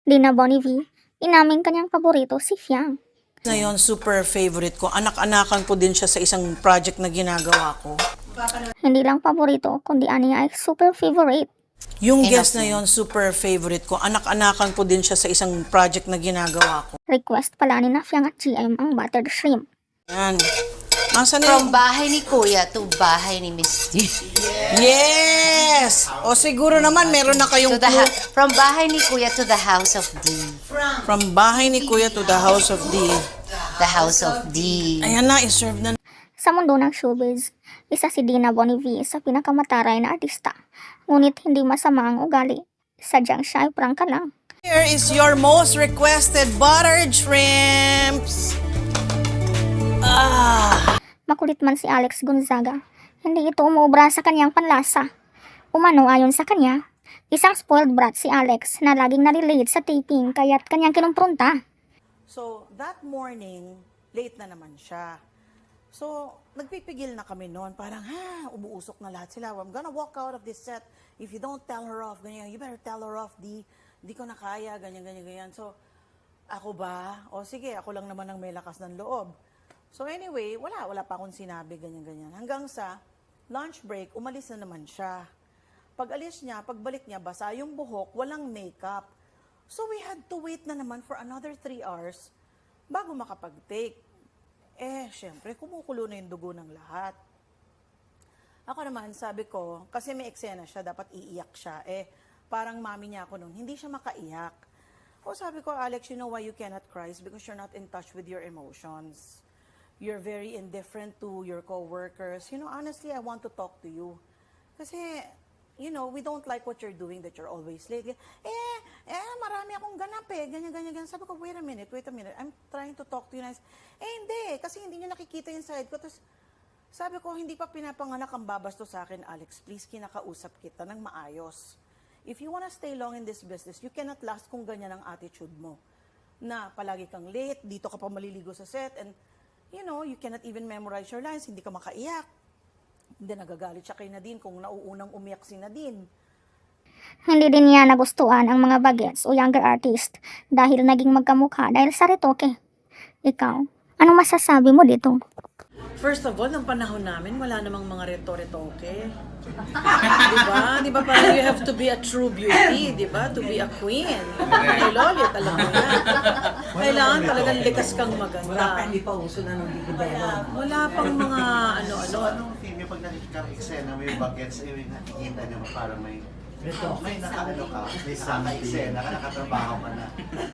Dina Bonnevie, inaming kanyang paborito si Fiang. Ngayon, super favorite ko. Anak-anakan ko din siya sa isang project na ginagawa ko. Hindi lang paborito, kundi aniya ay super favorite. Yung guest na yon, super favorite ko. Anak-anakan ko din siya sa isang project na ginagawa ko. Request pala ni na Fiang at GM ang buttered shrimp. Yan. Asan na From yung... bahay ni Kuya to bahay ni Miss D. Yes! O siguro naman, meron na kayong clue. From bahay ni Kuya to the house of D. From bahay ni Kuya to the house of D. The house of D. Ayan na, iserve na. Sa mundo ng showbiz, isa si Dina Bonnevie sa pinakamataray na artista. Ngunit hindi masama ang ugali. Sadyang siya ay prangka lang. Here is your most requested buttered shrimps. Makulit man si Alex Gonzaga, hindi ito umuubra sa kanyang panlasa. Umano ayon sa kanya, isang spoiled brat si Alex na laging narelate sa taping kaya't kanyang kinumpronta. So, that morning, late na naman siya. So, nagpipigil na kami noon. Parang, umuusok na lahat sila. I'm gonna walk out of this set. If you don't tell her off, ganyan, you better tell her off, di ko na kaya, ganyan, ganyan, ganyan. So, ako ba? O sige, ako lang naman ang may lakas ng loob. So anyway, wala pa akong sinabi, ganyan, ganyan. Hanggang sa lunch break, umalis na naman siya. Pag alis niya, pagbalik niya, basa yung buhok, walang makeup. So we had to wait na naman for another 3 hours bago makapag-take. Syempre, kumukulo na yung dugo ng lahat. Ako naman, sabi ko, kasi may eksena siya, dapat iiyak siya. Parang mami niya ako noon, hindi siya makaiyak. O sabi ko, Alex, you know why you cannot cry? It's because you're not in touch with your emotions. You're very indifferent to your co-workers. You know, honestly, I want to talk to you. Kasi, you know, we don't like what you're doing, that you're always late. Marami akong ganap ganyan, ganyan, ganyan. Sabi ko, wait a minute. I'm trying to talk to you nice. Hindi, kasi hindi nyo nakikita yung side ko. Tapos, sabi ko, hindi pa pinapanganak ang babasto sa akin, Alex. Please, kinakausap kita ng maayos. If you wanna stay long in this business, you cannot last kung ganyan ang attitude mo. Na palagi kang late, dito ka pa maliligo sa set, and you know, you cannot even memorize your lines, hindi ka makaiyak. Hindi nagagalit siya kay Nadine kung nauunang umiyak si Nadine. Hindi din niya nagustuhan ang mga bagets o younger artist dahil naging magkamukha dahil sa retoke. Ikaw, anong masasabi mo dito? First of all, ng panahon namin, wala namang mga reto-retoke. Diba? Diba parang you have to be a true beauty, diba? To be a queen. Ay, Lolit, alam mo yan. Kailangan talagang likas kang maganda. Wala pa, hindi pa uso na nung liquid diamond. Wala pang mga ano-ano. So, anong film yung pag nakikita-eksena, may bagets, yung nakikita nyo parang may... Ito, May naka-ano ka, may naka-eksena ka, nakatrabaho ka